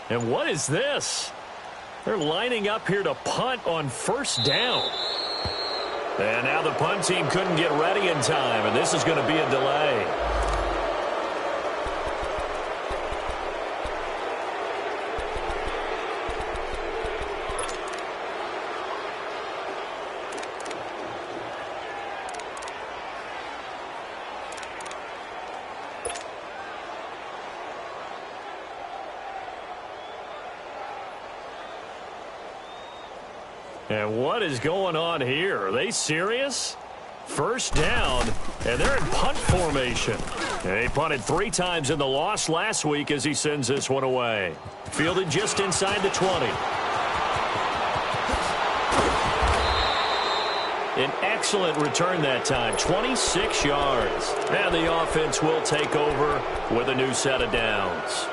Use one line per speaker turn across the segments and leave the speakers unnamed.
And what is this? They're lining up here to punt on first down. And now the punt team couldn't get ready in time, and this is going to be a delay. And what is going on here? Are they serious? First down, and they're in punt formation. And he punted 3 times in the loss last week as he sends this one away. Fielded just inside the 20. An excellent return that time, 26 yards. And the offense will take over with a new set of downs.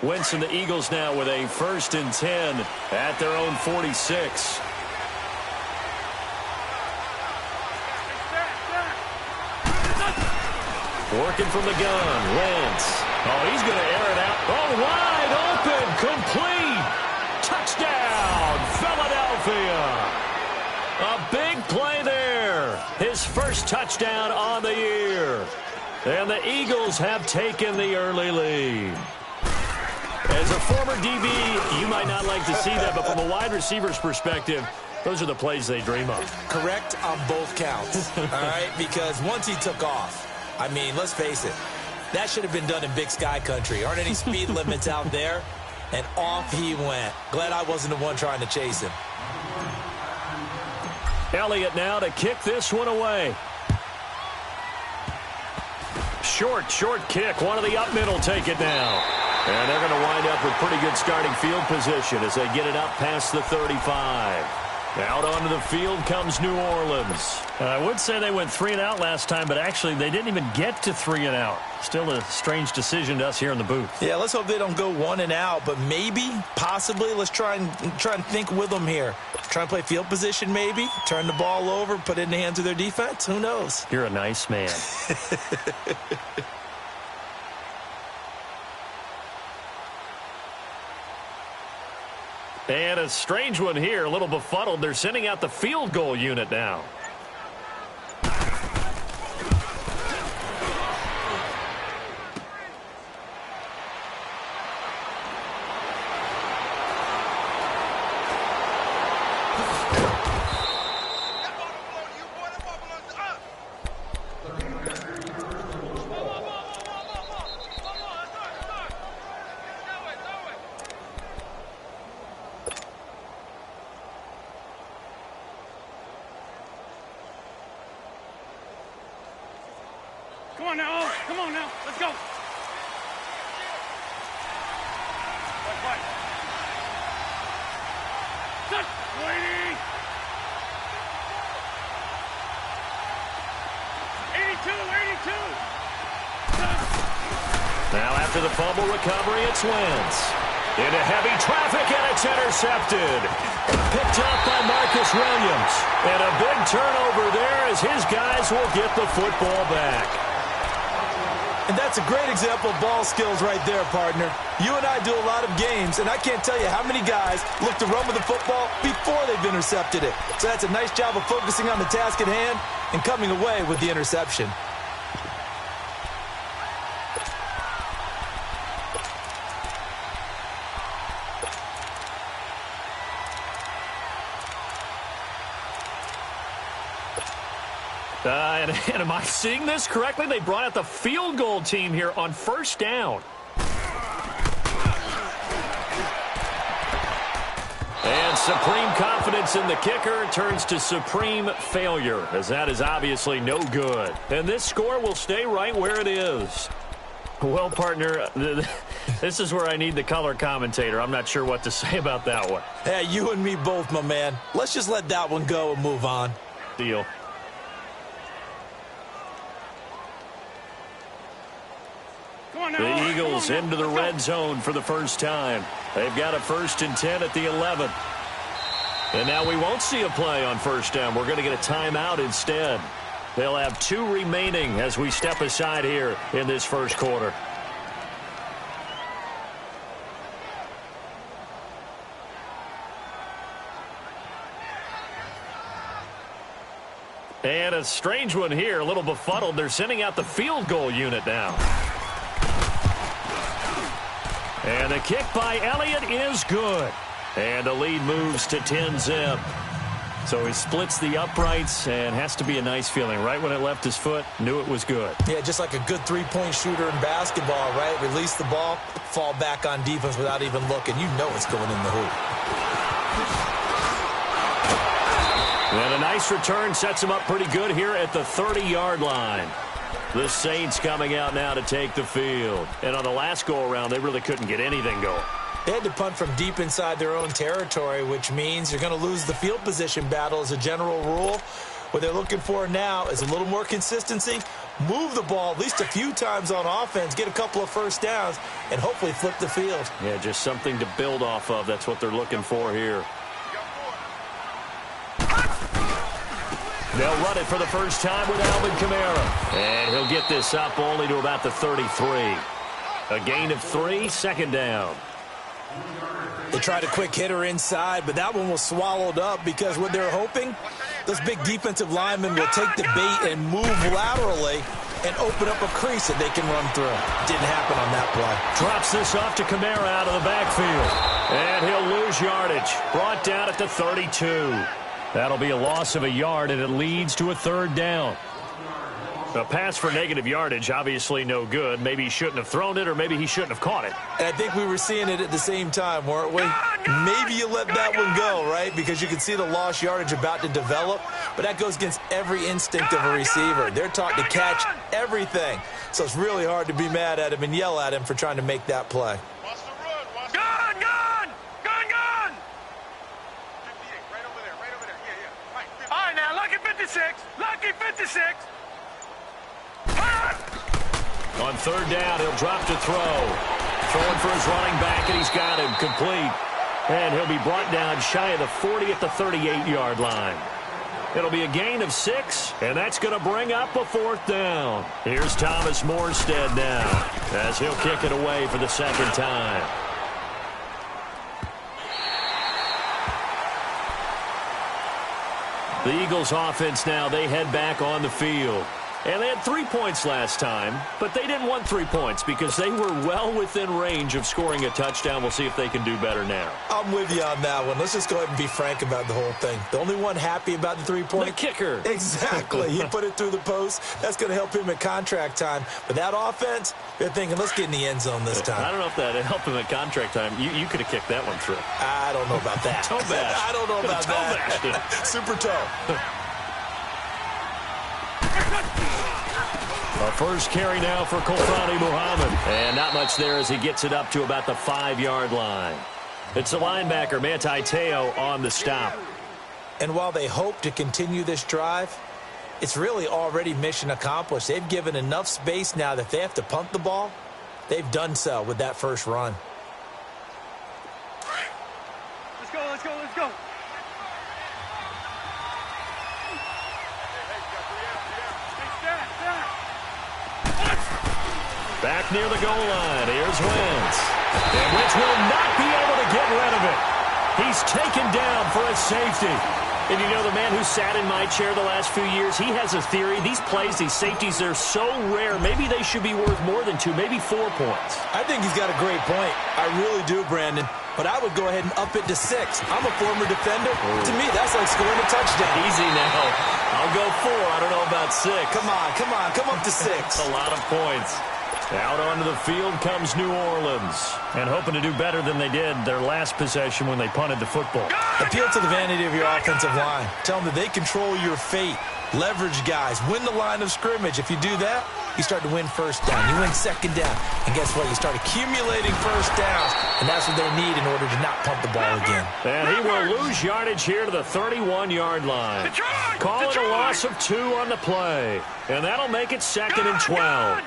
Wentz and the Eagles now with a 1st and 10 at their own 46. Working from the gun, Wentz. Oh, he's going to air it out. Oh, wide open, complete. Touchdown, Philadelphia. A big play there. His first touchdown on the year. And the Eagles have taken the early lead. As a former DB, you might not like to see that, but from a wide receiver's perspective, those are the plays they dream of.
Correct on both counts, all right? Because once he took off, I mean, let's face it, that should have been done in Big Sky country. Aren't any speed limits out there? And off he went. Glad I wasn't the one trying to chase him.
Elliott now to kick this one away. Short kick. One of the up middle take it now. And they're going to wind up with pretty good starting field position as they get it up past the 35. Out onto the field comes New Orleans.
I would say they went 3 and out last time, but actually they didn't even get to 3 and out. Still a strange decision to us here in the booth.
Yeah, let's hope they don't go 1 and out, but maybe, possibly, let's try and think with them here. Try and play field position maybe, turn the ball over, put it in the hands of their defense. Who knows?
You're a nice man.
And a strange one here, a little befuddled. They're sending out the field goal unit now.
Come on now, let's go. Set, waiting. 82.
Now after the fumble recovery, it's Wentz. Into heavy traffic, and it's intercepted. Picked up by Marcus Williams. And a big turnover there as his guys will get the football back.
And that's a great example of ball skills right there, partner. You and I do a lot of games, and I can't tell you how many guys look to run with the football before they've intercepted it. So that's a nice job of focusing on the task at hand and coming away with the interception.
And am I seeing this correctly? They brought out the field goal team here on first down. And supreme confidence in the kicker turns to supreme failure, as that is obviously no good. And this score will stay right where it is. Well, partner, this is where I need the color commentator. I'm not sure what to say about that one.
Hey, you and me both, my man. Let's just let that one go and move on.
Deal. The Eagles into the red zone for the first time. They've got a 1st and 10 at the 11.
And now we won't see a play on first down. We're going to get a timeout instead. They'll have 2 remaining as we step aside here in this first quarter. And a strange one here, a little befuddled. They're sending out the field goal unit now. And the kick by Elliott is good. And the lead moves to 10-zip. So he splits the uprights and has to be a nice feeling. Right when it left his foot, knew it was good.
Yeah, just like a good three-point shooter in basketball, right? Release the ball, fall back on defense without even looking. You know it's going in the hoop.
And a nice return sets him up pretty good here at the 30-yard line. The Saints coming out now to take the field. And on the last go-around, they really couldn't get anything going.
They had to punt from deep inside their own territory, which means you're going to lose the field position battle as a general rule. What they're looking for now is a little more consistency, move the ball at least a few times on offense, get a couple of first downs, and hopefully flip the field.
Yeah, just something to build off of. That's what they're looking for here. They'll run it for the first time with Alvin Kamara. And he'll get this up only to about the 33. A gain of 3, second down.
They tried a quick hitter inside, but that one was swallowed up because what they're hoping, those big defensive linemen will take the bait and move laterally and open up a crease that they can run through. Didn't happen on that play.
Drops this off to Kamara out of the backfield. And he'll lose yardage. Brought down at the 32. That'll be a loss of a yard, and it leads to a third down. A pass for negative yardage, obviously no good. Maybe he shouldn't have thrown it, or maybe he shouldn't have caught it.
And I think we were seeing it at the same time, weren't we? Maybe you let that one go, right? Because you can see the lost yardage about to develop. But that goes against every instinct of a receiver. They're taught to catch everything. So it's really hard to be mad at him and yell at him for trying to make that play.
Lucky 56.
On third down, he'll drop to throw. Throwing for his running back, and he's got him complete. And he'll be brought down shy of the 40 at the 38-yard line. It'll be a gain of 6, and that's going to bring up a fourth down. Here's Thomas Morstead now, as he'll kick it away for the second time. The Eagles offense now, they head back on the field. And they had 3 points last time, but they didn't want 3 points because they were well within range of scoring a touchdown. We'll see if they can do better now.
I'm with you on that one. Let's just go ahead and be frank about the whole thing. The only one happy about the 3-point.
The kicker.
Exactly. He put it through the post. That's going to help him at contract time. But that offense, they're thinking, let's get in the end zone this time.
I don't know if that helped him at contract time. You could have kicked that one through.
I don't know about that.
Toe bash.
I don't know about that. Super toe.
A first carry now for Kofani Muhammad. And not much there as he gets it up to about the 5-yard line. It's the linebacker, Manti Te'o, on the stop.
And while they hope to continue this drive, it's really already mission accomplished. They've given enough space now that they have to punt the ball. They've done so with that first run.
Let's go, let's go, let's go.
Back near the goal line. Here's Wentz. And Wentz will not be able to get rid of it. He's taken down for a safety. And you know, the man who sat in my chair the last few years, he has a theory. These plays, these safeties, they're so rare. Maybe they should be worth more than 2, maybe 4 points.
I think he's got a great point. I really do, Brandon. But I would go ahead and up it to 6. I'm a former defender.
Ooh.
To me, that's like scoring a touchdown.
Easy now. I'll go 4. I don't know about 6.
Come up to 6.
That's a lot of points. Out onto the field comes New Orleans. And hoping to do better than they did their last possession when they punted the football.
Appeal to the vanity of your offensive line. Tell them that they control your fate. Leverage guys. Win the line of scrimmage. If you do that, you start to win first down. You win second down. And guess what? You start accumulating first downs. And that's what they need in order to not punt the ball again.
And he will lose yardage here to the 31-yard line. Call it a loss of 2 on the play. And that'll make it 2nd and 12.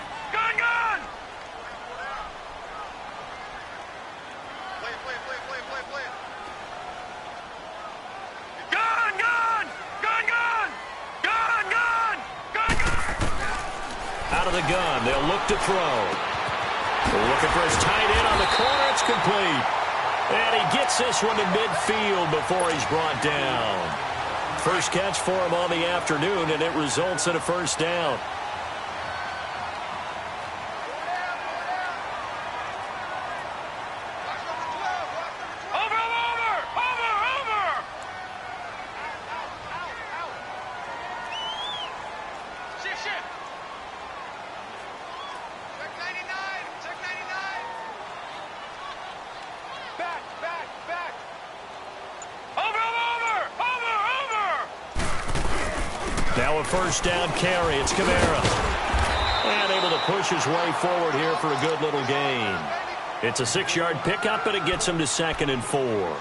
the gun. They'll look to throw. Looking for his tight end on the corner. It's complete. And he gets this one to midfield before he's brought down. First catch for him on the afternoon, and it results in a first down. Now a first down carry. It's Kamara. And able to push his way forward here for a good little gain. It's a 6-yard pickup, and it gets him to 2nd and 4.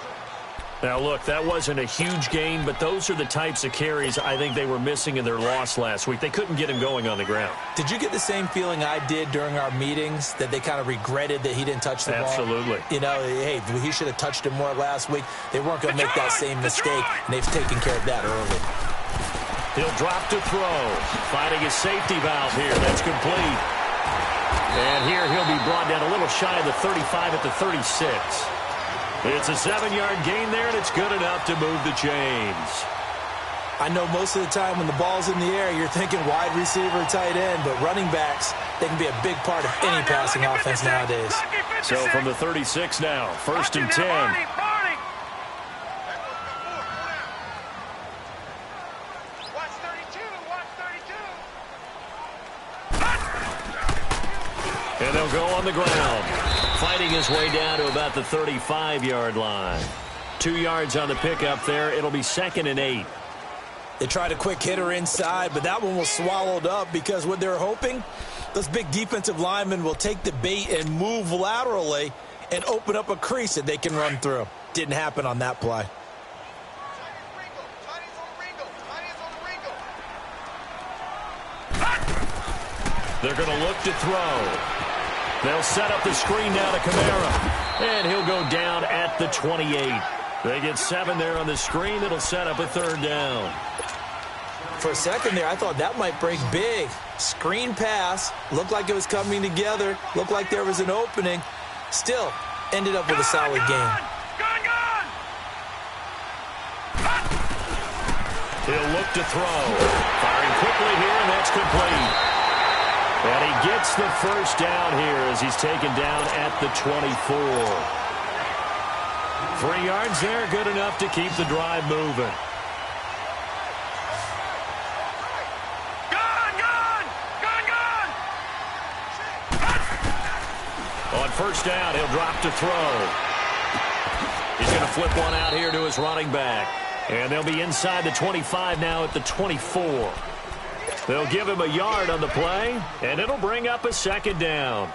Now, look, that wasn't a huge gain, but those are the types of carries I think they were missing in their loss last week. They couldn't get him going on the ground.
Did you get the same feeling I did during our meetings, that they kind of regretted that he didn't touch the ball?
Absolutely.
You know, hey, he should have touched it more last week. They weren't going to make that same mistake, and they've taken care of that early.
He'll drop to throw. Finding his safety valve here. That's complete. And here he'll be brought down a little shy of the 35 at the 36. It's a 7-yard gain there, and it's good enough to move the chains.
I know most of the time when the ball's in the air, you're thinking wide receiver, tight end, but running backs, they can be a big part of any passing offense nowadays.
So from the 36 now, 1st and 10. And they'll go on the ground, fighting his way down to about the 35-yard line. 2 yards on the pickup there. It'll be 2nd and 8.
They tried a quick hitter inside, but that one was swallowed up because what they're hoping, those big defensive linemen will take the bait and move laterally and open up a crease that they can run through. Didn't happen on that play.
They're going to look to throw. They'll set up the screen now to Kamara. And he'll go down at the 28. They get 7 there on the screen. It'll set up a 3rd down.
For a second there, I thought that might break big. Screen pass. Looked like it was coming together. Looked like there was an opening. Still, ended up with a solid game.
He'll look to throw. Firing quickly here, and that's complete. And he gets the first down here as he's taken down at the 24. 3 yards there, good enough to keep the drive moving. On first down, he'll drop to throw. He's going to flip one out here to his running back. And they'll be inside the 25 now at the 24. They'll give him a yard on the play, and it'll bring up a 2nd down.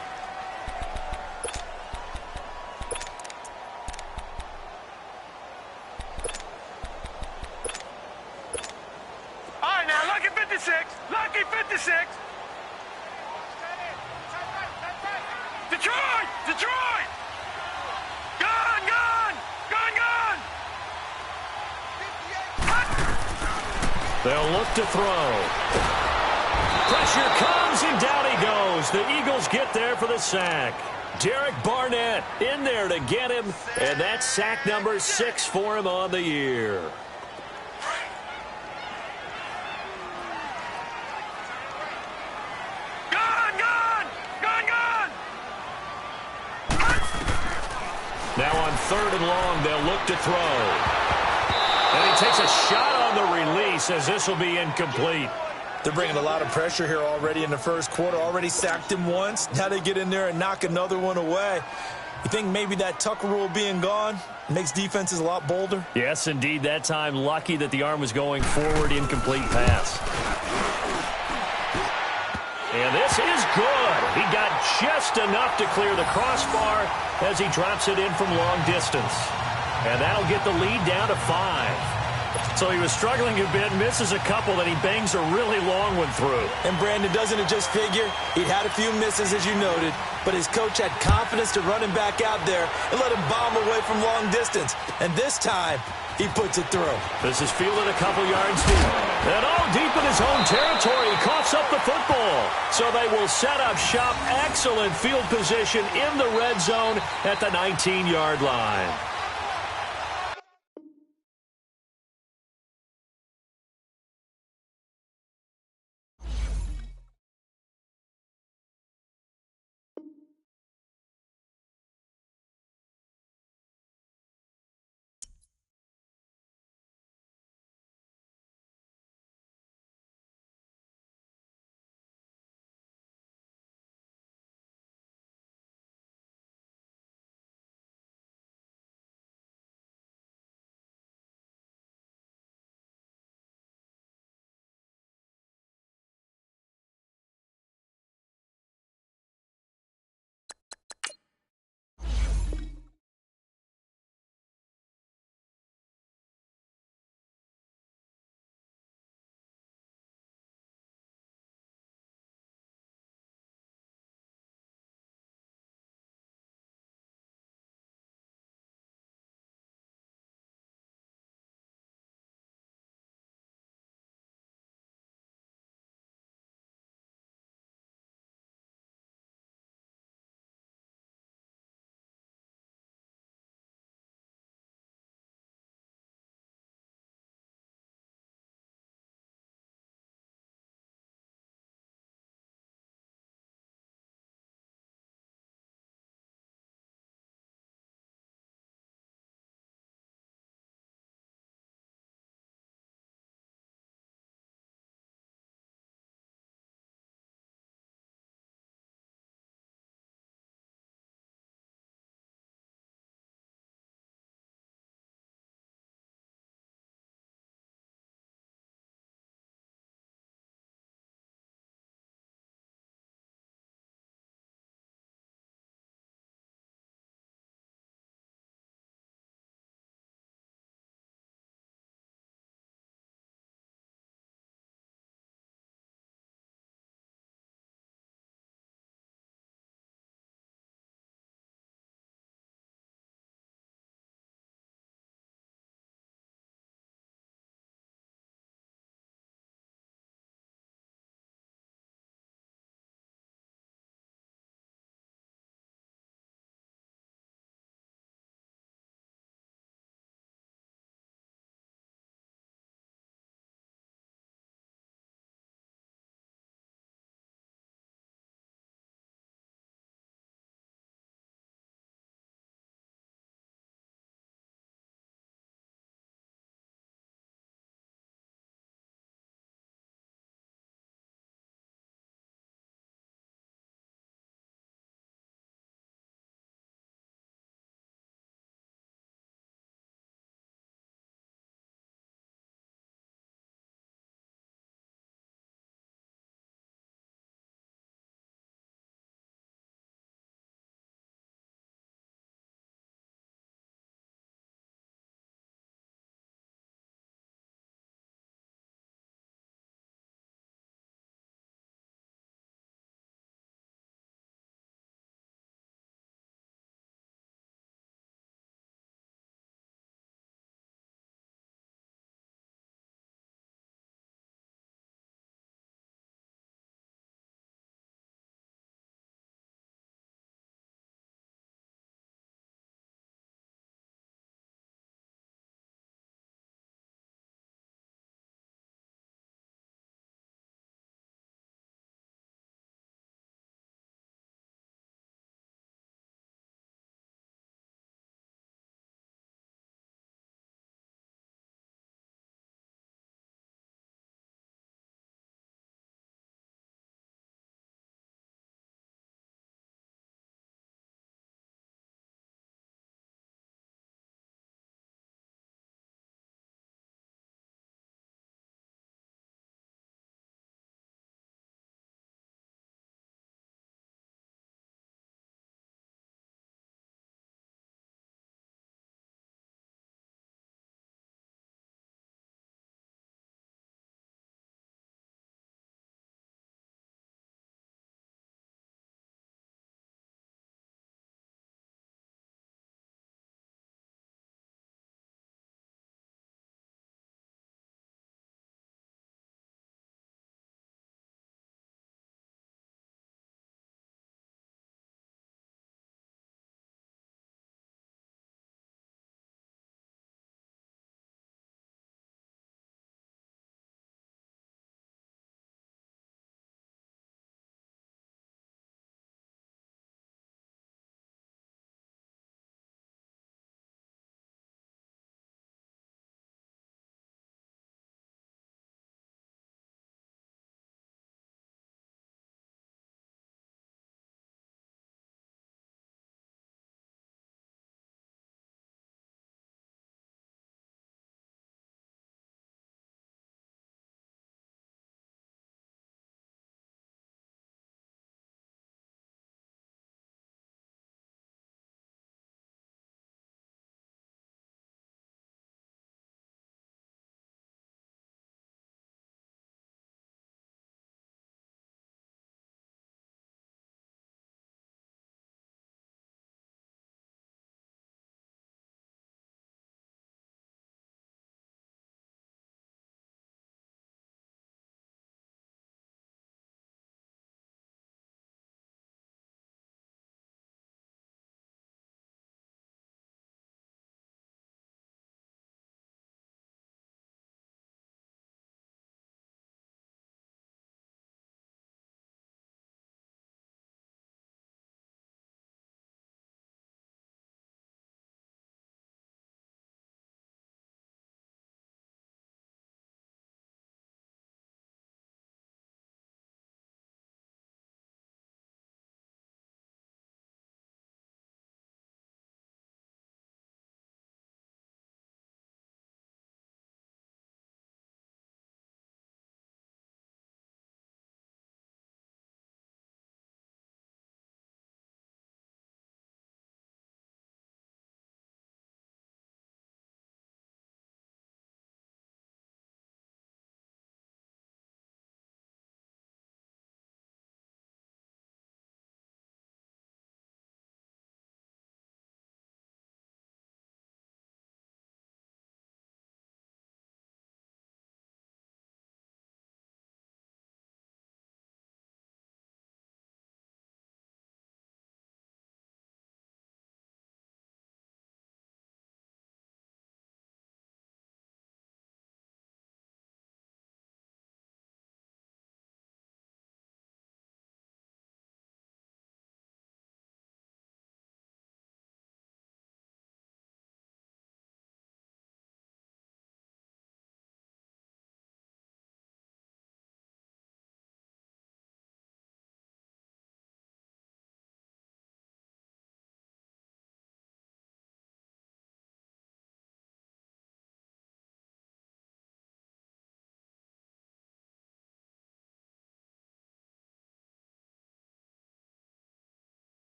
All right, now, lucky 56. Lucky 56. Detroit! Detroit! Gun, gun! Gun, gun!
They'll look to throw. Pressure comes, and down he goes. The Eagles get there for the sack. Derek Barnett in there to get him, and that's sack number 6 for him on the year.
Gun, gun! Gun, gun!
Now on 3rd and long, they'll look to throw. And he takes a shot on the release as this will be incomplete.
They're bringing a lot of pressure here already in the first quarter. Already sacked him once. Now they get in there and knock another one away. You think maybe that Tucker rule being gone makes defenses a lot bolder?
Yes, indeed. That time, lucky that the arm was going forward, incomplete pass. And this is good. He got just enough to clear the crossbar as he drops it in from long distance. And that'll get the lead down to 5. So he was struggling a bit, misses a couple, then he bangs a really long one through.
And Brandon, doesn't it just figure? He'd had a few misses, as you noted, but his coach had confidence to run him back out there and let him bomb away from long distance. And this time, he puts it through.
This is fielded a couple yards deep. And deep in his own territory, he coughs up the football. So they will set up shop. Excellent field position in the red zone at the 19-yard line.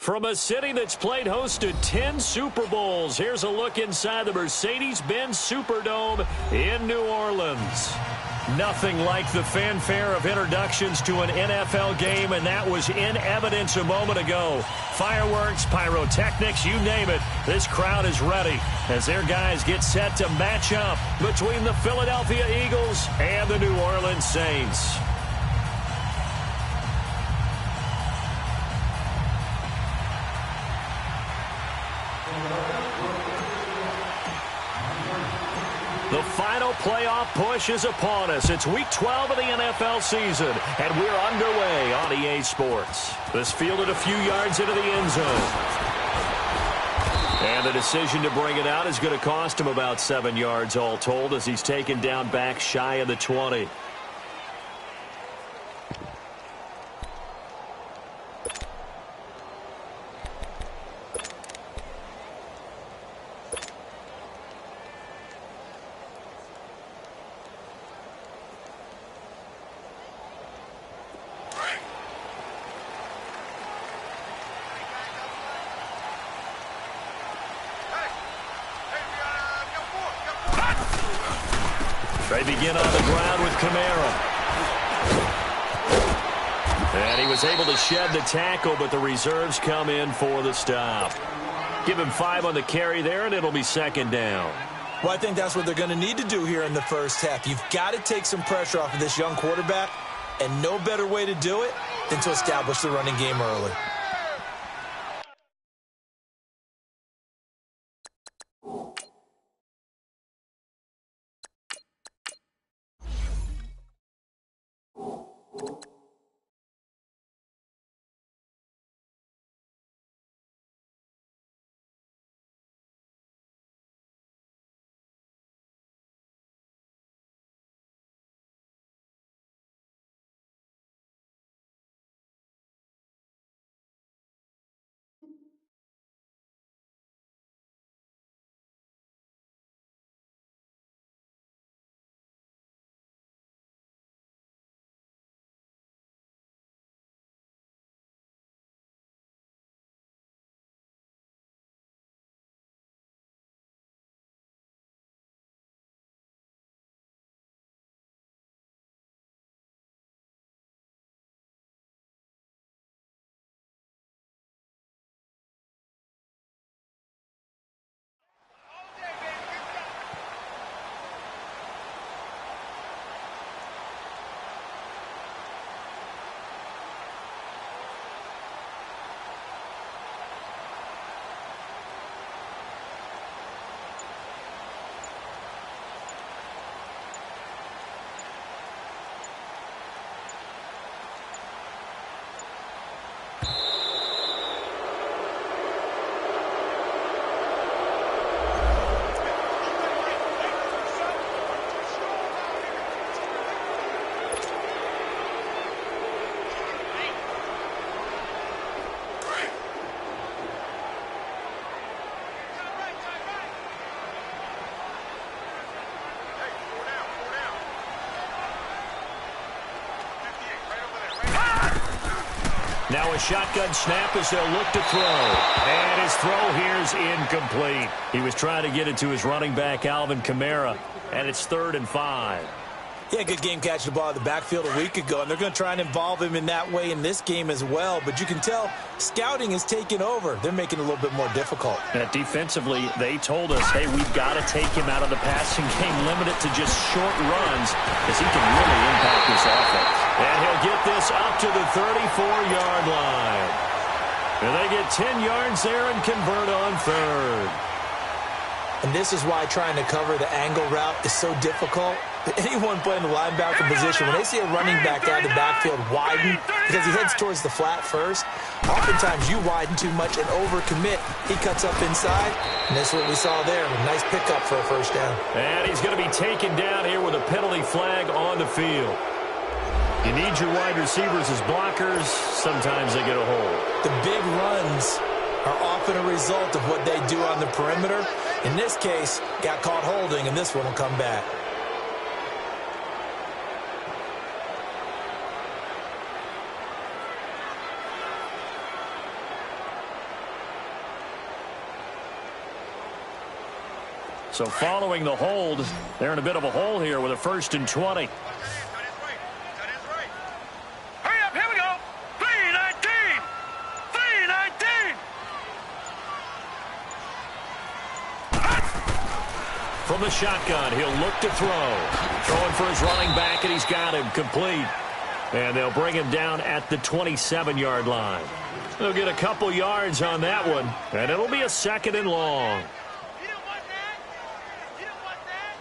From a city that's played host to 10 Super Bowls, here's a look inside the Mercedes-Benz Superdome in New Orleans. Nothing like the fanfare of introductions to an NFL game, and that was in evidence a moment ago. Fireworks, pyrotechnics, you name it. This crowd is ready as their guys get set to match up between the Philadelphia Eagles and the New Orleans Saints. The final playoff push is upon us. It's Week 12 of the NFL season, and we're underway on EA Sports. This fielded a few yards into the end zone. And the decision to bring it out is going to cost him about 7 yards all told as he's taken down back shy of the 20. They begin on the ground with Kamara. And he was able to shed the tackle, but the reserves come in for the stop. Give him 5 on the carry there, and it'll be second down.
Well, I think that's what they're going to need to do here in the first half. You've got to take some pressure off of this young quarterback, and no better way to do it than to establish the running game early.
Now a shotgun snap as they'll look to throw. And his throw here is incomplete. He was trying to get it to his running back, Alvin Kamara, and it's 3rd and 5.
Yeah, good game catching the ball in the backfield a week ago, and they're going to try and involve him in that way in this game as well. But you can tell scouting is taking over. They're making it a little bit more difficult.
Defensively, they told us, hey, we've got to take him out of the passing game, limit it to just short runs, because he can really impact this offense. And he'll get this up to the 34-yard line. And they get 10 yards there and convert on 3rd.
And this is why trying to cover the angle route is so difficult. Anyone playing the linebacker position, when they see a running back out of the backfield widen because he heads towards the flat first, oftentimes you widen too much and overcommit. He cuts up inside, and that's what we saw there. A nice pickup for a first down.
And he's going to be taken down here with a penalty flag on the field. You need your wide receivers as blockers. Sometimes they get a hold.
The big runs are often a result of what they do on the perimeter. In this case, got caught holding, and this one will come back.
So following the hold, they're in a bit of a hole here with a 1st and 20.
Hurry up, here we go. 3-19. 3-19.
From the shotgun, he'll look to throw. Throwing for his running back, and he's got him complete. And they'll bring him down at the 27-yard line. They'll get a couple yards on that one, and it'll be a 2nd and long.
You didn't want that? You didn't want that?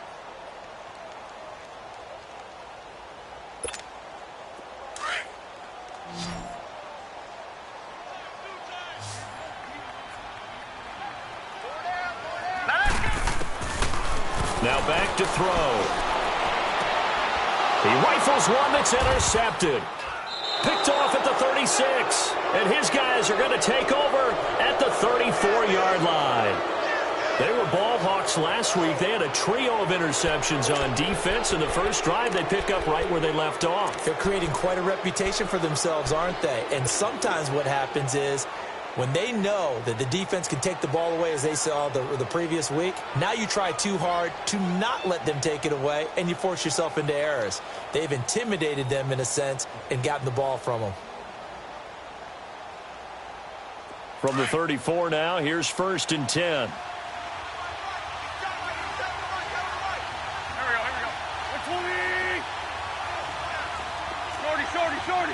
Now back to throw. He rifles one that's intercepted. Picked off at the 36. And his guys are going to take over at the 34-yard line. They were ball hawks last week. They had a trio of interceptions on defense. In the first drive, they pick up right where they left off.
They're creating quite a reputation for themselves, aren't they? And sometimes what happens is when they know that the defense can take the ball away, as they saw the previous week, now you try too hard to not let them take it away, and you force yourself into errors. They've intimidated them in a sense and gotten the ball from them.
From the 34 now, here's 1st and 10.
Here we go. 120. Shorty.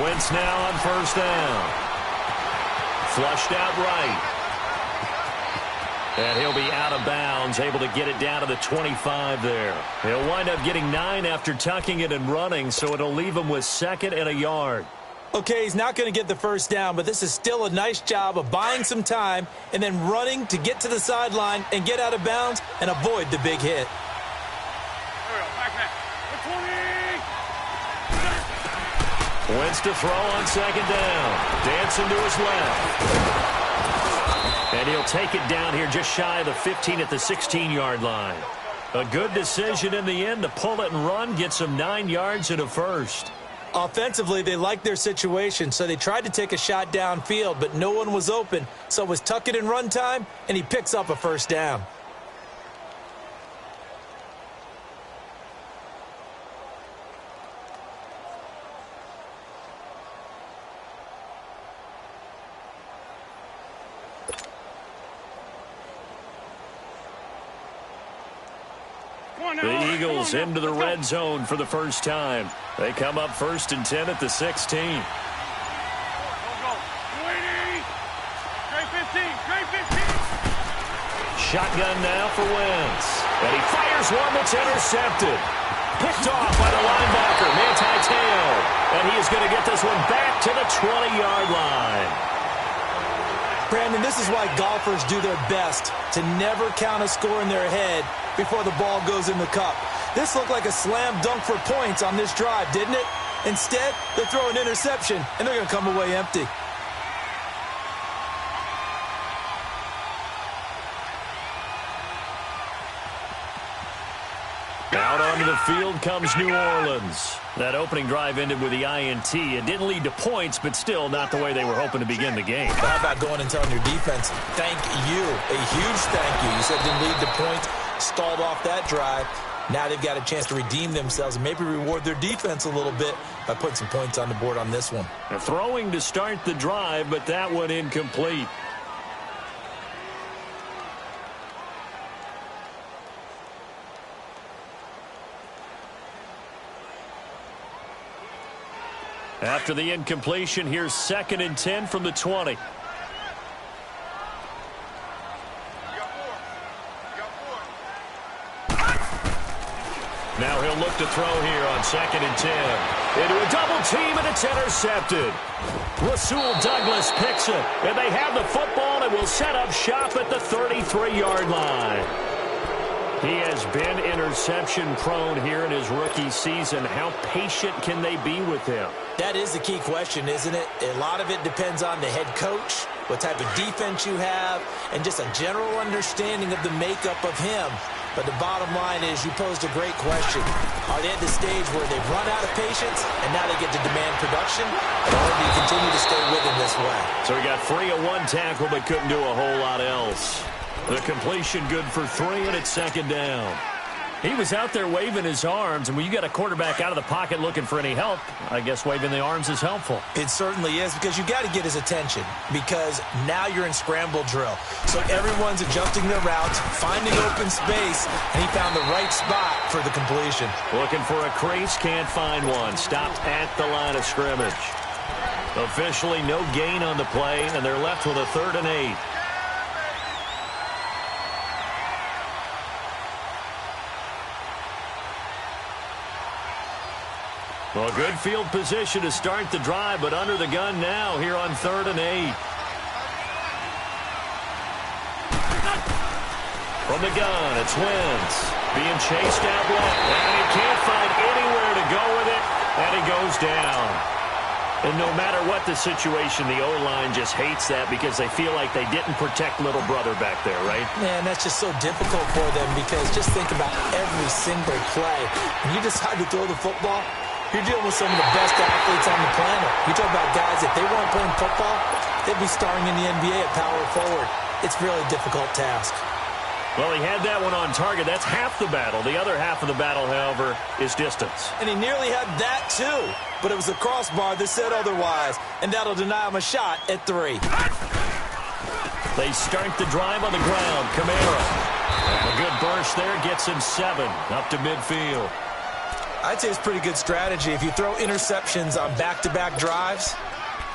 Wentz now on 1st down. Flushed out right. And he'll be out of bounds, able to get it down to the 25 there. He'll wind up getting 9 after tucking it and running, so it'll leave him with 2nd and a yard.
Okay, he's not going to get the 1st down, but this is still a nice job of buying some time and then running to get to the sideline and get out of bounds and avoid the big hit.
Here we go. Back. 120.
Wentz to throw on 2nd down. Dancing to his left. And he'll take it down here just shy of the 15 at the 16-yard line. A good decision in the end to pull it and run, gets him 9 yards and a 1st.
Offensively, they liked their situation, so they tried to take a shot downfield, but no one was open. So it was tuck it and run time, and he picks up a 1st down.
The Eagles into the red zone for the first time. They come up 1st and 10 at the 16.
Go. 280. Straight 15.
Shotgun now for Wentz. And he fires one that's intercepted. Picked off by the linebacker, Manti Te'o. And he is going to get this one back to the 20-yard line.
Brandon, this is why golfers do their best to never count a score in their head before the ball goes in the cup. This looked like a slam dunk for points on this drive, didn't it? Instead, they throw an interception, and they're going to come away empty.
Out onto the field comes New Orleans. That opening drive ended with the INT. It didn't lead to points, but still not the way they were hoping to begin the game.
How about going and telling your defense, thank you, a huge thank you. You said it didn't lead to points, stalled off that drive. Now they've got a chance to redeem themselves and maybe reward their defense a little bit by putting some points on the board on this one.
Throwing to start the drive, but that one incomplete. After the incompletion, here's 2nd and 10 from the 20. Now he'll look to throw here on 2nd and 10. Into a double team, and it's intercepted. Rasul Douglas picks it, and they have the football and will set up shop at the 33-yard line. He has been interception prone here in his rookie season. How patient can they be with him?
That is the key question, isn't it? A lot of it depends on the head coach, what type of defense you have, and just a general understanding of the makeup of him. But the bottom line is you posed a great question. Are they at the stage where they've run out of patience and now they get to demand production? Or do you continue to stay with him this way?
So he got free of one tackle but couldn't do a whole lot else. The completion good for 3, and it's second down. He was out there waving his arms, and when you got a quarterback out of the pocket looking for any help, I guess waving the arms is helpful.
It certainly is, because you got to get his attention, because now you're in scramble drill. So everyone's adjusting their routes, finding open space, and he found the right spot for the completion.
Looking for a crease, can't find one. Stopped at the line of scrimmage. Officially no gain on the play, and they're left with a 3rd and 8. Well, good field position to start the drive, but under the gun now here on 3rd and 8. From the gun, it's Wentz. Being chased out left, and he can't find anywhere to go with it, and he goes down. And no matter what the situation, the O-line just hates that because they feel like they didn't protect little brother back there, right?
Man, that's just so difficult for them, because just think about every single play. When you decide to throw the football, you're dealing with some of the best athletes on the planet. You talk about guys, if they weren't playing football, they'd be starring in the NBA at power forward. It's a really difficult task.
Well, he had that one on target. That's half the battle. The other half of the battle, however, is distance.
And he nearly had that, too. But it was the crossbar that said otherwise. And that'll deny him a shot at 3.
They start the drive on the ground. Kamara. A good burst there. Gets him 7 up to midfield.
I'd say it's pretty good strategy. If you throw interceptions on back-to-back drives,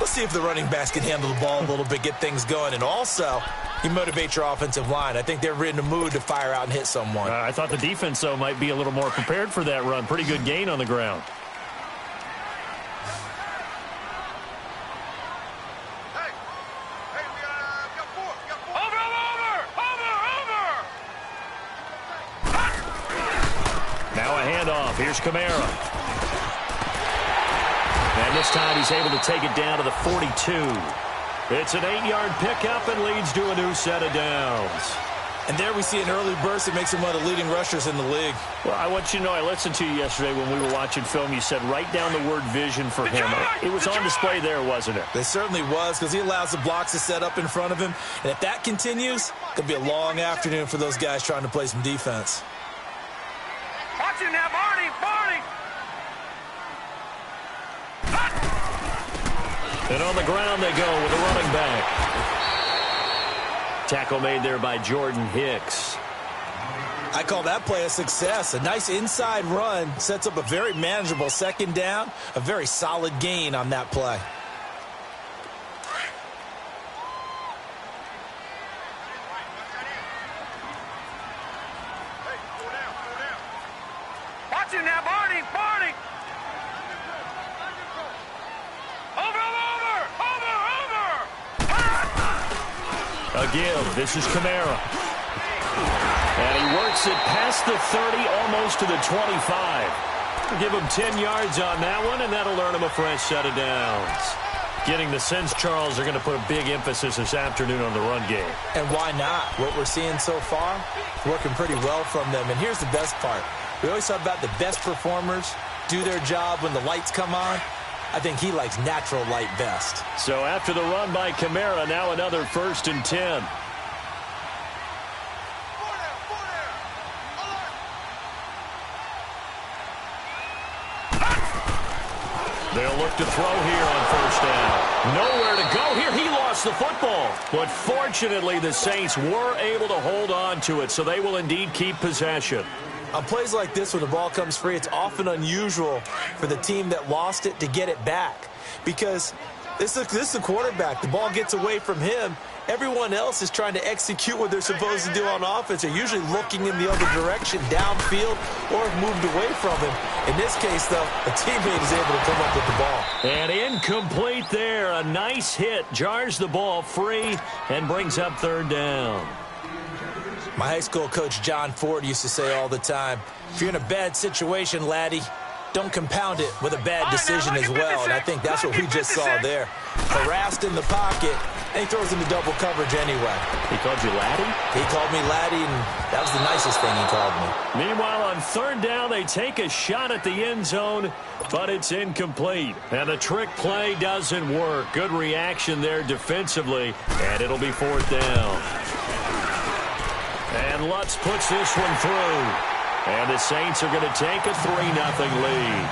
let's see if the running backs can handle the ball a little bit, get things going. And also, you motivate your offensive line. I think they're in the mood to fire out and hit someone.
I thought the defense, though, might be a little more prepared for that run. Pretty good gain on the ground. Here's Kamara. And this time he's able to take it down to the 42. It's an 8-yard pickup and leads to a new set of downs.
And there we see an early burst that makes him one of the leading rushers in the league.
Well, I want you to know, I listened to you yesterday when we were watching film. You said write down the word vision for him. It was on display there, wasn't it?
It certainly was, because he allows the blocks to set up in front of him. And if that continues, it'll be a long afternoon for those guys trying to play some defense.
Watch it now, Barney! Barney!
And on the ground they go with a running back. Tackle made there by Jordan Hicks.
I call that play a success. A nice inside run sets up a very manageable second down. A very solid gain on that play.
Watch it now, Barney! Barney!
A give. This is Kamara. And he works it past the 30, almost to the 25. Give him 10 yards on that one, and that'll earn him a fresh set of downs. Getting the sense, Charles, they're going to put a big emphasis this afternoon on the run game.
And why not? What we're seeing so far, working pretty well from them. And here's the best part. We always talk about the best performers do their job when the lights come on. I think he likes natural light best.
So after the run by Kamara, now another 1st and 10. They'll look to throw here on 1st down. Nowhere to go here. He lost the football. But fortunately, the Saints were able to hold on to it, so they will indeed keep possession.
On plays like this, when the ball comes free, it's often unusual for the team that lost it to get it back. Because this is a quarterback. The ball gets away from him. Everyone else is trying to execute what they're supposed to do on offense. They're usually looking in the other direction, downfield, or have moved away from him. In this case, though, a teammate is able to come up with the ball.
And incomplete there. A nice hit. Jars the ball free and brings up 3rd down.
My high school coach, John Ford, used to say all the time, if you're in a bad situation, laddie, don't compound it with a bad decision as well. And I think that's what we just saw there. Harassed in the pocket, and he throws into double coverage anyway.
He called you laddie?
He called me laddie, and that was the nicest thing he called me.
Meanwhile, on 3rd down, they take a shot at the end zone, but it's incomplete. And the trick play doesn't work. Good reaction there defensively, and it'll be 4th down. And Lutz puts this one through. And the Saints are going to take a 3-0 lead.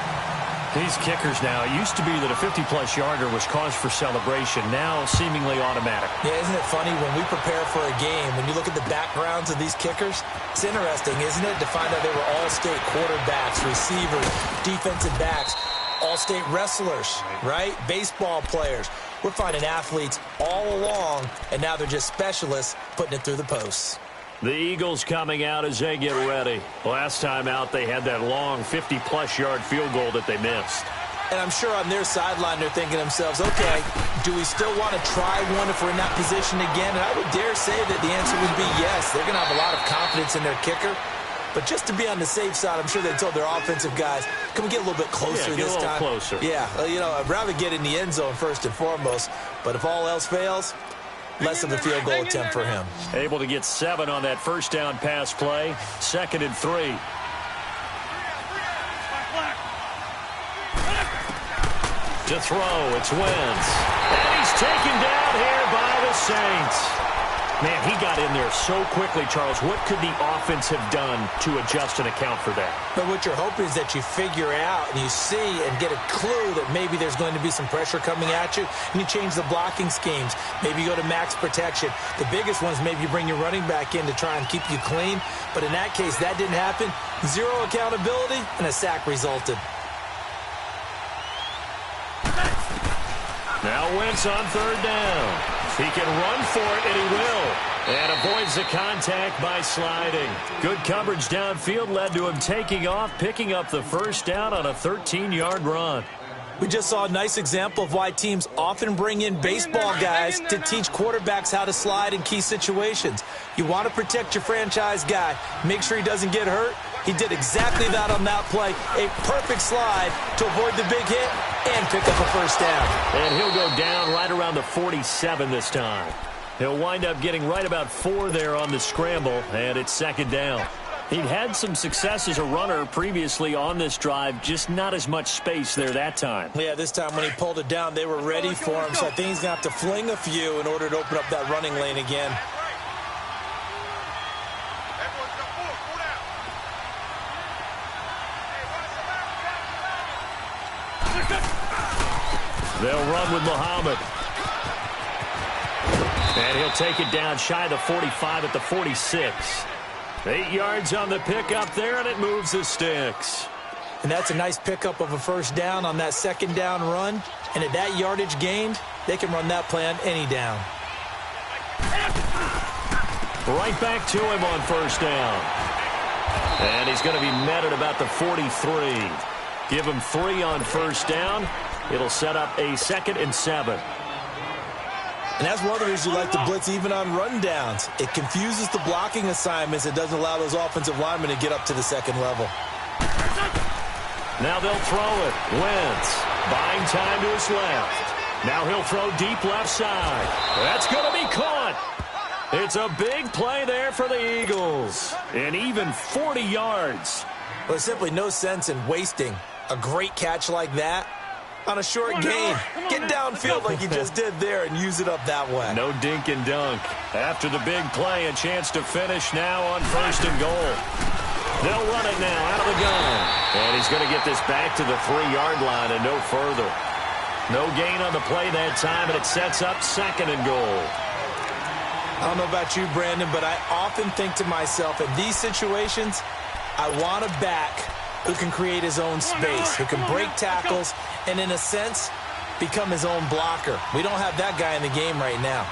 These kickers now, it used to be that a 50-plus yarder was cause for celebration, now seemingly automatic.
Yeah, isn't it funny when we prepare for a game, when you look at the backgrounds of these kickers, it's interesting, isn't it, to find out they were all-state quarterbacks, receivers, defensive backs, all-state wrestlers, right? Baseball players. We're finding athletes all along, and now they're just specialists putting it through the posts.
The Eagles coming out as they get ready. Last time out, they had that long 50-plus yard field goal that they missed.
And I'm sure on their sideline they're thinking to themselves, okay, do we still want to try one if we're in that position again? And I would dare say that the answer would be yes. They're going to have a lot of confidence in their kicker. But just to be on the safe side, I'm sure they told their offensive guys, can we get a little bit closer this time?
Closer.
Yeah, you know, I'd rather get in the end zone first and foremost. But if all else fails, less of a field goal attempt for him.
Able to get 7 on that first down pass play. 2nd and 3. To throw, it's Wentz. And he's taken down here by the Saints. Man, he got in there so quickly, Charles. What could the offense have done to adjust and account for that?
But what you're hoping is that you figure out and you see and get a clue that maybe there's going to be some pressure coming at you, and you change the blocking schemes. Maybe you go to max protection. The biggest one is maybe you bring your running back in to try and keep you clean. But in that case, that didn't happen. 0 accountability, and a sack resulted.
Now Wentz on 3rd down. He can run for it, and he will. And avoids the contact by sliding. Good coverage downfield led to him taking off, picking up the first down on a 13-yard run.
We just saw a nice example of why teams often bring in baseball guys to teach quarterbacks how to slide in key situations. You want to protect your franchise guy. Make sure he doesn't get hurt. He did exactly that on that play. A perfect slide to avoid the big hit and pick up a first down.
And he'll go down right around the 47 this time. He'll wind up getting right about 4 there on the scramble, and it's 2nd down. He'd had some success as a runner previously on this drive, just not as much space there that time.
Yeah, this time when he pulled it down, they were ready for him, so I think he's going to have to fling a few in order to open up that running lane again.
They'll run with Muhammad. And he'll take it down shy of the 45 at the 46. 8 yards on the pickup there, and it moves the sticks.
And that's a nice pickup of a first down on that 2nd down run. And at that yardage gained, they can run that play on any down.
Right back to him on 1st down. And he's going to be met at about the 43. Give him 3 on 1st down. It'll set up a 2nd and 7.
And that's one of the reasons you like to blitz even on rundowns. It confuses the blocking assignments. It doesn't allow those offensive linemen to get up to the 2nd level.
Now they'll throw it. Wentz buying time to his left. Now he'll throw deep left side. That's going to be caught. It's a big play there for the Eagles. And even 40 yards.
Well, there's simply no sense in wasting a great catch like that on a short gain. Get downfield like you just did there and use it up that way.
No dink and dunk. After the big play, a chance to finish now on 1st and goal. They'll run it now out of the gun. And he's going to get this back to the 3-yard line and no further. No gain on the play that time, and it sets up 2nd and goal.
I don't know about you, Brandon, but I often think to myself, in these situations, I want a back who can create his own space, who can break tackles, and in a sense, become his own blocker. We don't have that guy in the game right now.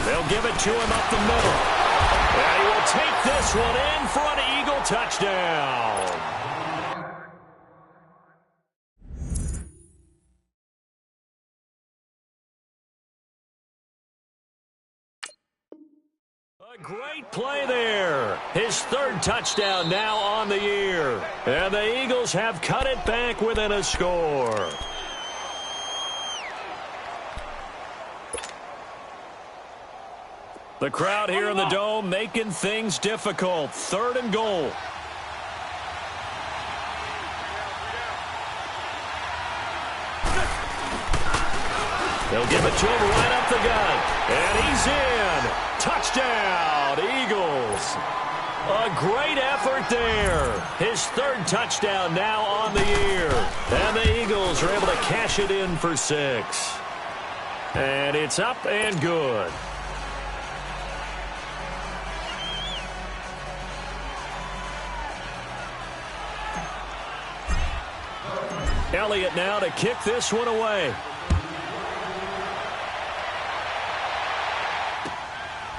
They'll give it to him up the middle. And he will take this one in for an Eagle touchdown. A great play there. His 3rd touchdown now on the year. And the Eagles have cut it back within a score. The crowd here in the Dome making things difficult. 3rd and goal. They'll give it to him right up the gut. And he's in. Touchdown, Eagles. A great effort there. His third touchdown now on the year. And the Eagles are able to cash it in for 6. And it's up and good. Elliott now to kick this one away.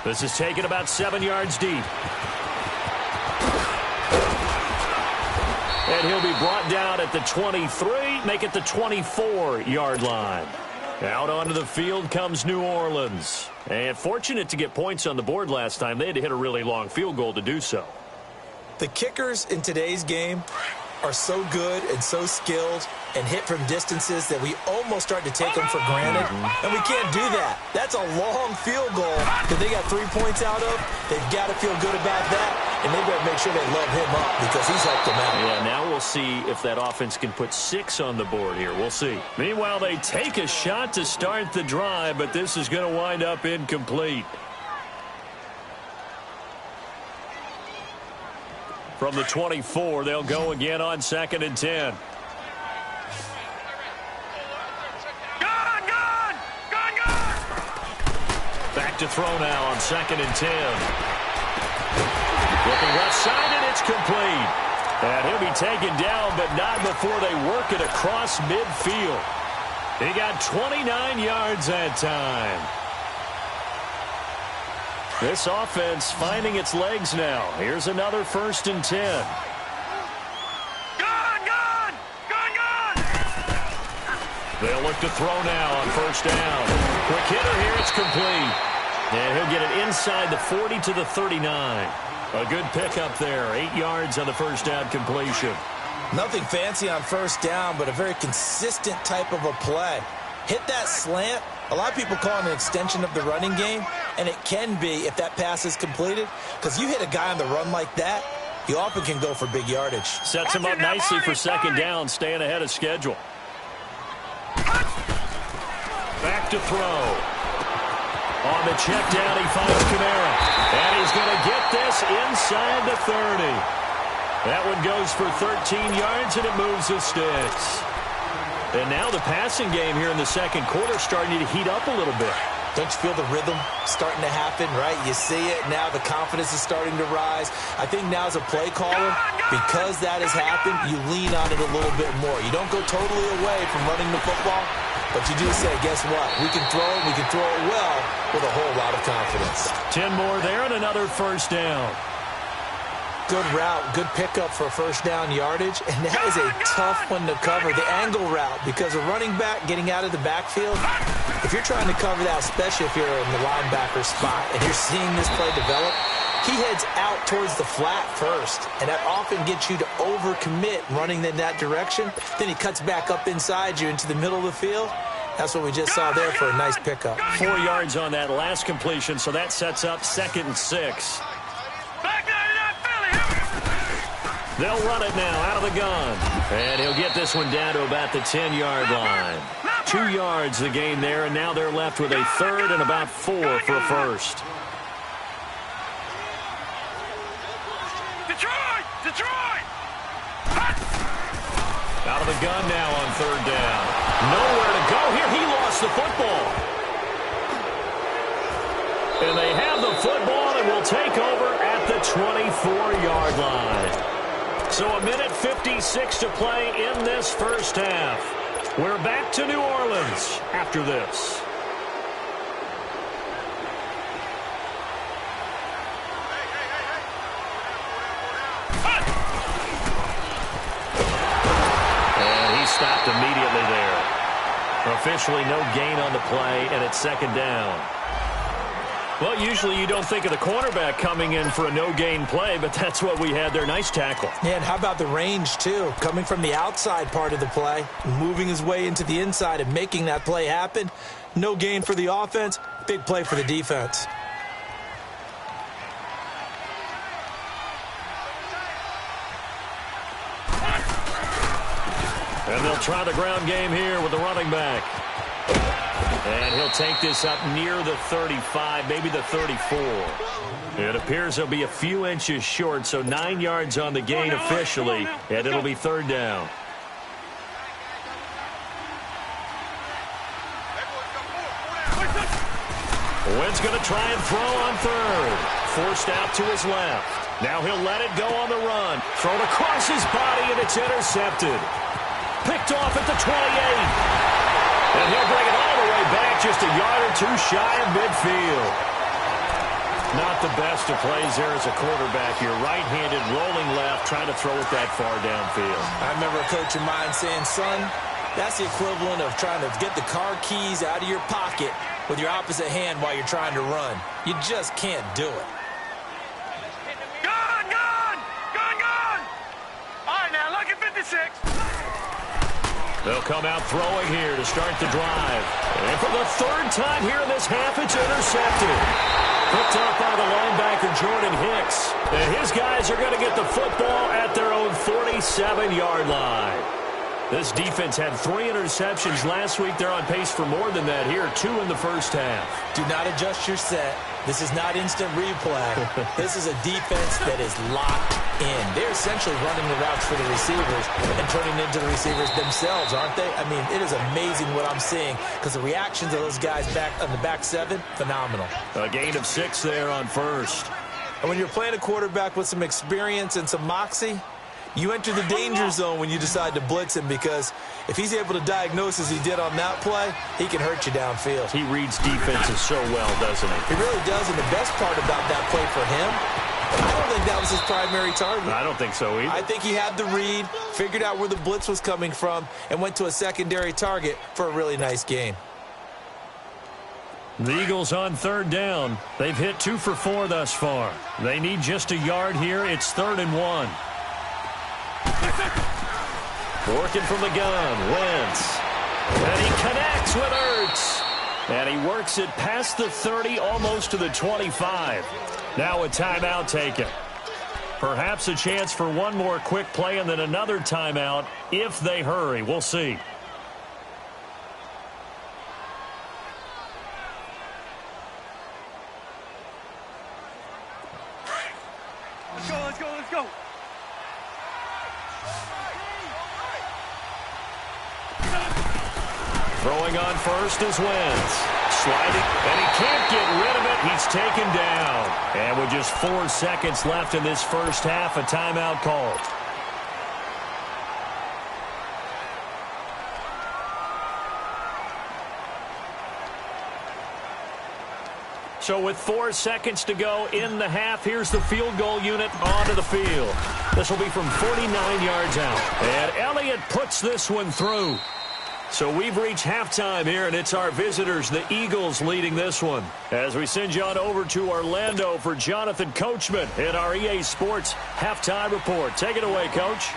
This is taken about 7 yards deep. And he'll be brought down at the 23, make it the 24-yard line. Out onto the field comes New Orleans. And fortunate to get points on the board last time. They had to hit a really long field goal to do so.
The kickers in today's game are so good and so skilled and hit from distances that we almost start to take them for granted. And we can't do that. That's a long field goal that they got 3 points out of. They've got to feel good about that, and they better make sure they love him up because he's helped them out.
Yeah, now we'll see if that offense can put 6 on the board here. We'll see. Meanwhile, they take a shot to start the drive, but this is going to wind up incomplete. From the 24, they'll go again on 2nd and 10. Back to throw now on 2nd and 10. Looking left side, and it's complete. And he'll be taken down, but not before they work it across midfield. He got 29 yards that time. This offense finding its legs now. Here's another 1st and 10. They'll look to throw now on 1st down. Quick hitter here, it's complete. And he'll get it inside the 40 to the 39. A good pickup there. 8 yards on the 1st down completion.
Nothing fancy on 1st down, but a very consistent type of a play. Hit that slant. A lot of people call it an extension of the running game, and it can be if that pass is completed, because you hit a guy on the run like that, you often can go for big yardage.
Sets him up nicely for 2nd down, staying ahead of schedule. Back to throw. On the check down, he finds Kamara. And he's going to get this inside the 30. That one goes for 13 yards, and it moves the sticks. And now the passing game here in the 2nd quarter starting to heat up a little bit.
Don't you feel the rhythm starting to happen, right? You see it now. The confidence is starting to rise. I think now as a play caller, because that has happened, you lean on it a little bit more. You don't go totally away from running the football, but you do say, guess what? We can throw it. We can throw it well with a whole lot of confidence.
10 more there and another 1st down.
Good route, good pickup for 1st down yardage, and that is a tough one to cover, the angle route, because a running back getting out of the backfield, if you're trying to cover that, especially if you're in the linebacker spot, and you're seeing this play develop, he heads out towards the flat first, and that often gets you to overcommit running in that direction. Then he cuts back up inside you into the middle of the field. That's what we just saw there for a nice pickup.
4 yards on that last completion, so that sets up 2nd and 6. They'll run it now out of the gun. And he'll get this one down to about the 10-yard line. 2 yards the gain there, and now they're left with a 3rd and about 4 for a 1st.
Detroit!
Out of the gun now on 3rd down. Nowhere to go here. He lost the football. And they have the football and will take over at the 24-yard line. So a minute 56 to play in this 1st half. We're back to New Orleans after this. And he stopped immediately there. Officially no gain on the play, and it's 2nd down. Well, usually you don't think of the cornerback coming in for a no-gain play, but that's what we had there. Nice tackle.
Yeah, and how about the range, too? Coming from the outside part of the play, moving his way into the inside and making that play happen. No gain for the offense, big play for the defense.
And they'll try the ground game here with the running back. And he'll take this up near the 35, maybe the 34. It appears he'll be a few inches short, so 9 yards on the gain officially, and it'll be third down. Wynn's going to try and throw on third. Forced out to his left. Now he'll let it go on the run. Thrown across his body, and it's intercepted. Picked off at the 28. And he'll bring it all the way back, just a yard or two shy of midfield. Not the best of plays there as a quarterback. You're right-handed, rolling left, trying to throw it that far downfield.
I remember a coach of mine saying, son, that's the equivalent of trying to get the car keys out of your pocket with your opposite hand while you're trying to run. You just can't do it.
Gone! All right, now, look at 56.
They'll come out throwing here to start the drive. And for the third time here in this half, it's intercepted. Picked up by the linebacker, Jordan Hicks. And his guys are going to get the football at their own 47-yard line. This defense had 3 interceptions last week. They're on pace for more than that here, 2 in the first half.
Do not adjust your set. This is not instant replay. This is a defense that is locked in. They're essentially running the routes for the receivers and turning into the receivers themselves, aren't they? I mean, it is amazing what I'm seeing because the reactions of those guys back on the back 7, phenomenal.
A gain of 6 there on first.
And when you're playing a quarterback with some experience and some moxie, you enter the danger zone when you decide to blitz him because if he's able to diagnose as he did on that play, he can hurt you downfield.
He reads defenses so well, doesn't he?
He really does, and the best part about that play for him, I don't think that was his primary target.
I don't think so either.
I think he had the read, figured out where the blitz was coming from, and went to a secondary target for a really nice gain.
The Eagles on third down. They've hit 2 for 4 thus far. They need just a yard here. It's 3rd and 1. Working from the gun, Wentz. And he connects with Ertz. And he works it past the 30, almost to the 25. Now a timeout taken. Perhaps a chance for one more quick play and then another timeout if they hurry. We'll see.
Let's go.
Throwing on first is Wentz. Sliding, and he can't get rid of it. He's taken down. And with just 4 seconds left in this first half, a timeout called. So with 4 seconds to go in the half, here's the field goal unit onto the field. This will be from 49 yards out. And Elliott puts this one through. So we've reached halftime here, and it's our visitors, the Eagles, leading this one. As we send you on over to Orlando for Jonathan Coachman in our EA Sports Halftime Report. Take it away, Coach.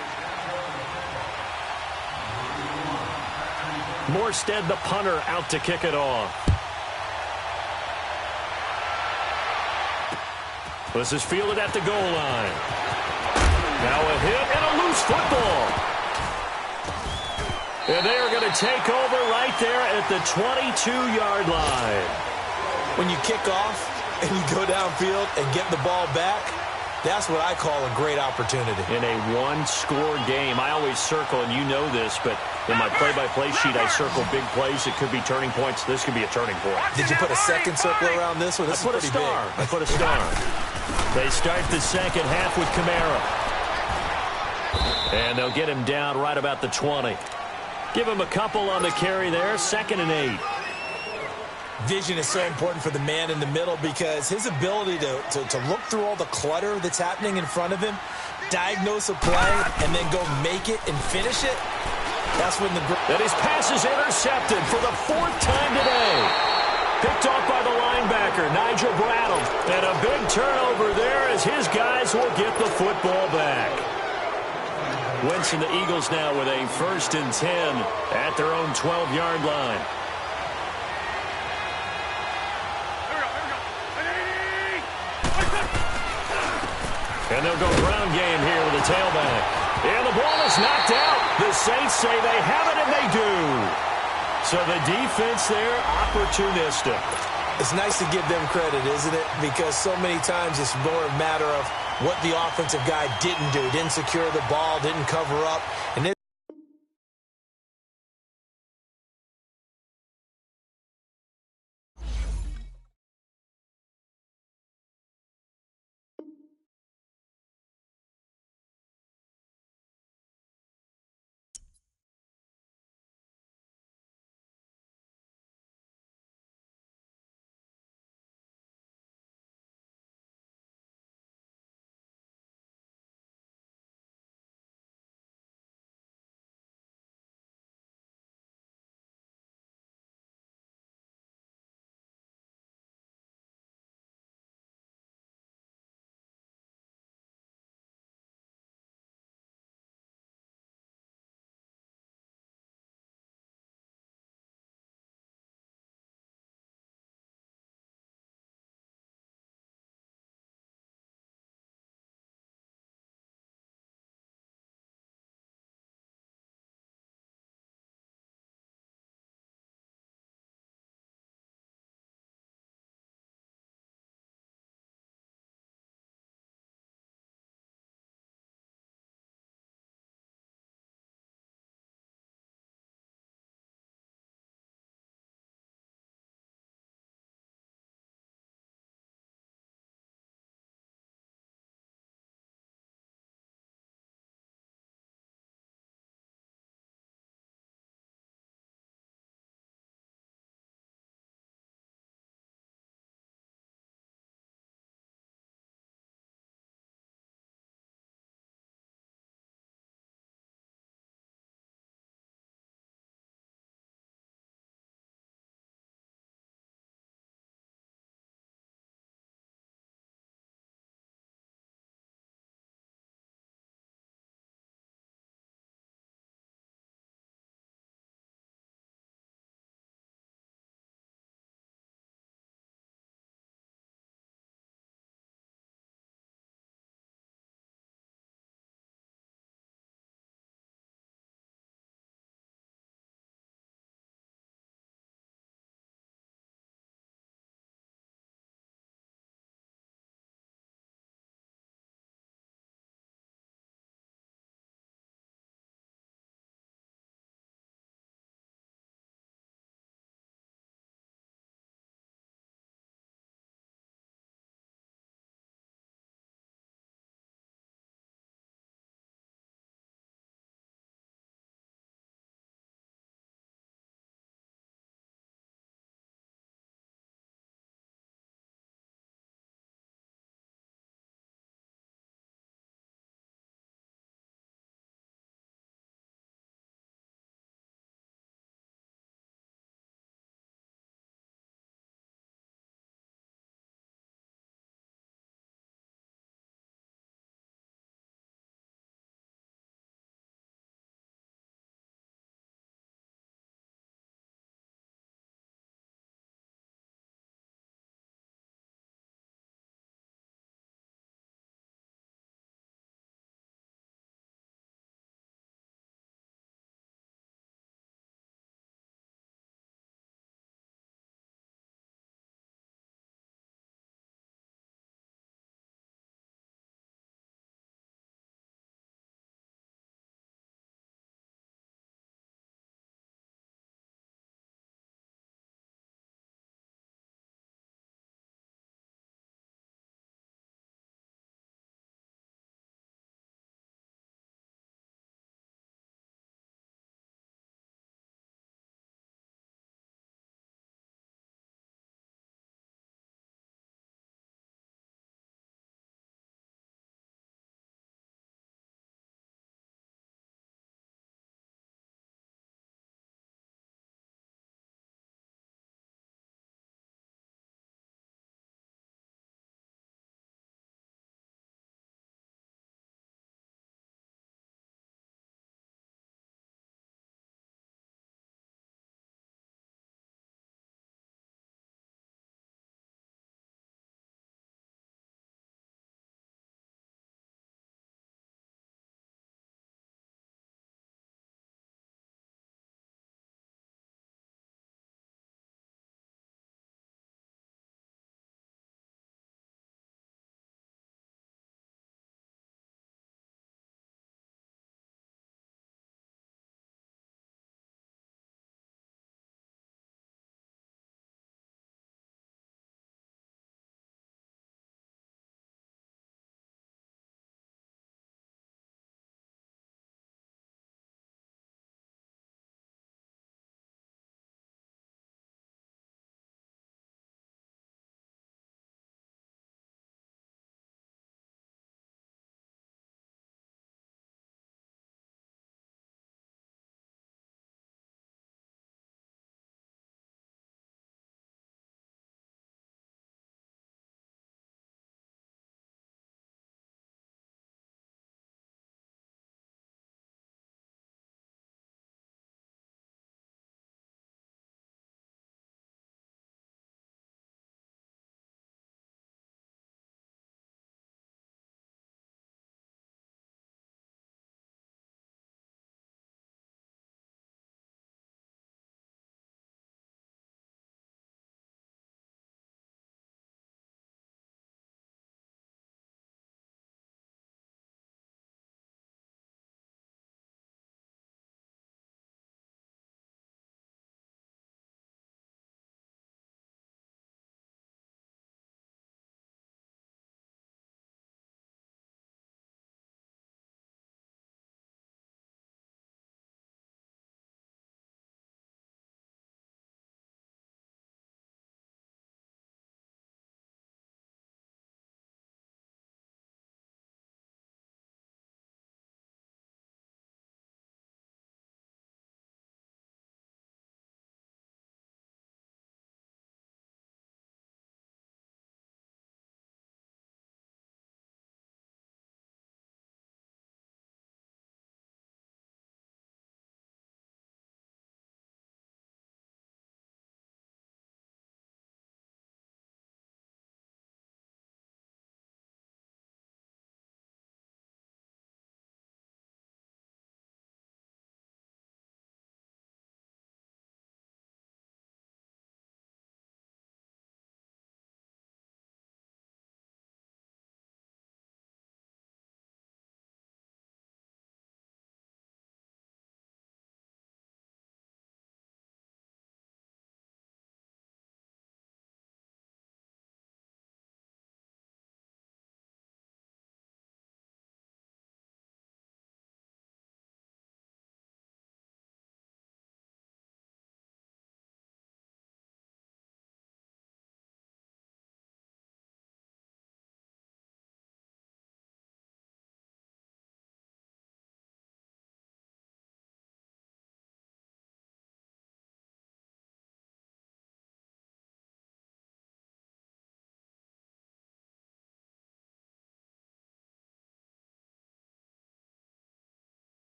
Morstead, the punter, out to kick it off. This is fielded at the goal line. Now a hit and a loose football. And they are going to take over right there at the 22-yard line.
When you kick off and you go downfield and get the ball back, that's what I call a great opportunity.
In a one-score game, I always circle, and you know this, but in my play-by-play sheet, I circle big plays. It could be turning points. This could be a turning point.
Did you put a second circle around this one? This
I put a star. I put a star. They start the second half with Kamara. And they'll get him down right about the 20. Give him a couple on the carry there. 2nd and 8.
Vision is so important for the man in the middle because his ability to look through all the clutter that's happening in front of him, diagnose a play, and then go make it and finish it, that's when the...
And his pass is intercepted for the 4th time today. Picked off by the linebacker, Nigel Bradham. And a big turnover there as his guys will get the football back. Wentz and the Eagles now with a 1st and 10 at their own 12-yard line. And they'll go ground game here with the tailback. And the ball is knocked out. The Saints say they have it, and they do. So the defense there, opportunistic.
It's nice to give them credit, isn't it? Because so many times it's more a matter of what the offensive guy didn't do. Didn't secure the ball, didn't cover up. And